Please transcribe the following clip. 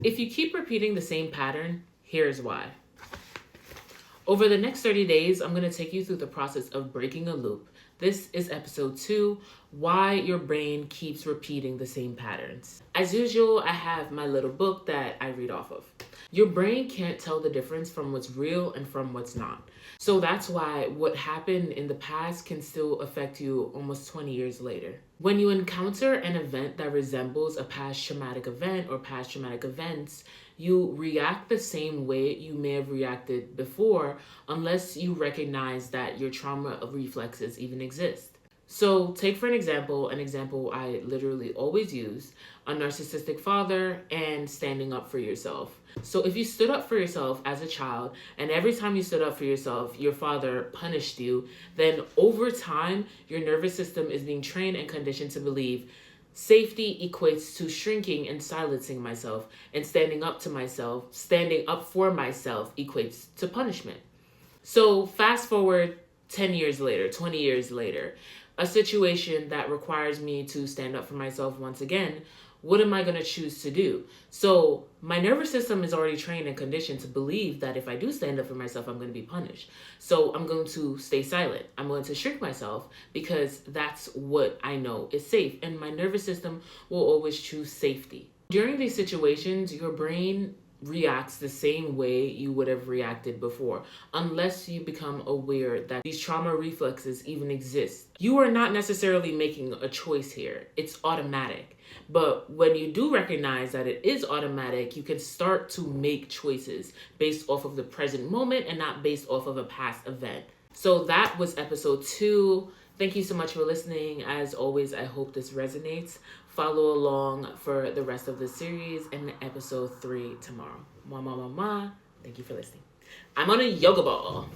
If you keep repeating the same pattern, here's why. Over the next 30 days, I'm going to take you through the process of breaking a loop. This is episode 2, why your brain keeps repeating the same patterns. As usual, I have my little book that I read off of. Your brain can't tell the difference from what's real and from what's not. So that's why what happened in the past can still affect you almost 20 years later. When you encounter an event that resembles a past traumatic event or past traumatic events, you react the same way you may have reacted before unless you recognize that your trauma reflexes even exist. So take for an example I literally always use, a narcissistic father and standing up for yourself. So if you stood up for yourself as a child, and every time you stood up for yourself, your father punished you, then over time, your nervous system is being trained and conditioned to believe safety equates to shrinking and silencing myself, and standing up for myself equates to punishment. So fast forward 10 years later, 20 years later, a situation that requires me to stand up for myself once again, what am I going to choose to do? So my nervous system is already trained and conditioned to believe that if I do stand up for myself, I'm going to be punished. So I'm going to stay silent. I'm going to shrink myself because that's what I know is safe. And my nervous system will always choose safety. During these situations, your brain reacts the same way you would have reacted before, unless you become aware that these trauma reflexes even exist. You are not necessarily making a choice here. It's automatic. But when you do recognize that it is automatic, you can start to make choices based off of the present moment and not based off of a past event. So that was episode 2. Thank you so much for listening. As always, I hope this resonates. Follow along for the rest of the series and episode 3 tomorrow. Mwah, mwah, mwah, mwah. Thank you for listening. I'm on a yoga ball.